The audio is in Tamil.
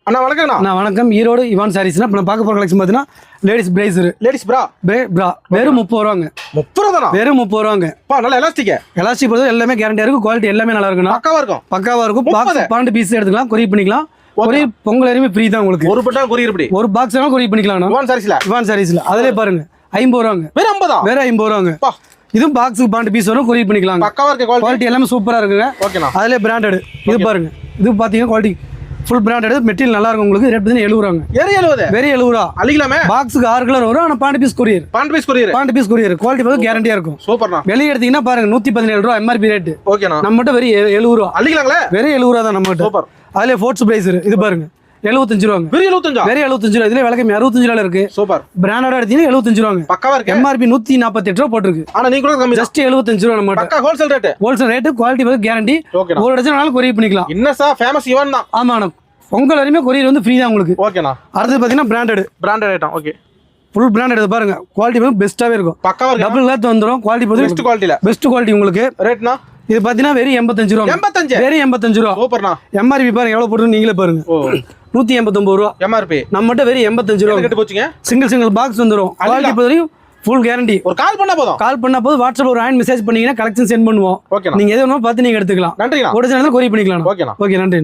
அண்ணா வணக்கம்ண்ணா. அண்ணா வணக்கம். ஈரோடு இவான் சாரீஸ்னா இப்போ நான் பார்க்க போகிற கலெக்ஷன் பார்த்தீங்கன்னா லேடிஸ் பிளேசர், லேடிஸ் பிரா பிரா வெறும் 30 ரூபாங்க. 30 ரூபா தானா? வெறும் 30 ரூபாங்க. நல்லா எலாஸ்டிக் பொறுத்த எல்லாமே கேரண்டியா இருக்கும். குவாலிட்டி எல்லாமே நல்லா இருக்குண்ணா. பக்காவா இருக்கும். பாக்ஸ் 12 பீஸ் எடுத்துக்கலாம், கொரியர் பண்ணிக்கலாம். கொரியர் பொங்கல் வரையுமே ஃப்ரீ தான் உங்களுக்கு. ஒரு பட்டா கொரியர் இப்படி ஒரு பாக்ஸ் வேணா கொரியர் பண்ணிக்கலாம். இவான் சாரீஸ்ல அதிலே பாருங்க 50 ரூபாங்க. வெறும் 50 வெறும் 50 ரூபாங்க. இதுவும் பாக்ஸுக்கு 12 பீஸ் வரும், கொரியர் பண்ணிக்கலாம். பக்காவா இருக்கு. குவாலிட்டி எல்லாமே சூப்பரா இருக்குங்க. ஓகேண்ணா. அதிலே பிராண்டட் இது பாருங்க. இது பாத்தீங்கன்னா குவாலிட்டி ஃபுல் பிராண்டட், மெட்டீரியல் நல்லா இருக்கும். உங்களுக்கு ரேட் பார்த்தீங்கன்னா 70 ரூபாங்க. வெறும் 70 ரூபா அழிக்கலாமே. பாக்ஸுக்கு 6 கலர் வரும். ஆனால் 12 piece courier. 12 piece courier. Quality பார்த்து கேரண்டியா இருக்கும். சூப்பர்ண்ணா. வெளியே எடுத்தீங்கன்னா பாருங்க 117 ரூபா எம்ஆர்பி ரேட். ஓகேண்ணா. நம்ம மட்டும் வெறும் 70 ரூபா அழிக்கலாங்களே. வெறும் 70 ரூபா தான் நம்ம மட்டும். சூப்பர். அதிலே ஃபோர்ட்ஸ் பிரைசர் இது பாருங்க 75 ரூபாங்க. வெறும் 75 ரூபா. இதுல விலைக்கு 65 ரூபா இருக்கு. சூப்பர். பிராண்டடா எடுத்தீங்கன்னா 75 ரூபாங்க. பக்காவா இருக்கு. எம்ஆர்பி 148 ரூபா போட்டுருக்கு. ஆனா நீங்க கூட கம்மி. ஜஸ்ட் 75 ரூபா நம்ம பக்கா ஹோல்சேல் ரேட். குவாலிட்டி பார்த்து கேரண்டி. ஒரு டஜனாலும் கொரியர் பண்ணிக்கலாம். என்ன சார் ஃபேமஸ் இவன் தான். ஆமாண்ணா. பொங்கல் வரையுமே கொரியர் வந்து ஃப்ரீ தான் உங்களுக்கு. ஓகேண்ணா. அடுத்து பார்த்தீங்கன்னா branded item. Okay, full branded எடுத்து பாருங்க. குவாலிட்டி வந்து பெஸ்ட்டாவே இருக்கும். பக்காவா டபுள் கிளாத் வந்துடும். குவாலிட்டி பார்த்து பெஸ்ட் குவாலிட்டி உங்களுக்கு. ரேட்னா இது பார்த்தீங்கன்னா வெறும் 85 ரூபா. வெறும் 85 ரூபா. சூப்பர்ண்ணா. எம்ஆர்பி பாருங்க எவ்வளவு போட்டு நீங்களே பாருங்க. 189 ரூபா எம்ஆர்பி. நம்ம மட்டும் வெறும் 85 ரூபா கட்டு போச்சுங்க. சிங்கிள் பாக்ஸ் வந்துடும். குவாலிட்டி பொறுத்தவரைக்கும் ஃபுல் கேரண்டி. ஒரு கால் பண்ணா போதும். வாட்ஸ்அப்ல ஒரு மெசேஜ் பண்ணீங்கன்னா கலெக்ஷன் சென்ட் பண்ணுவோம். நீங்க எது வேணுமோ பார்த்து நீங்க எடுத்துக்கலாம். நன்றி. ஒரு சேனல் கொரியர் பண்ணிக்கலாம். ஓகே, நன்றி.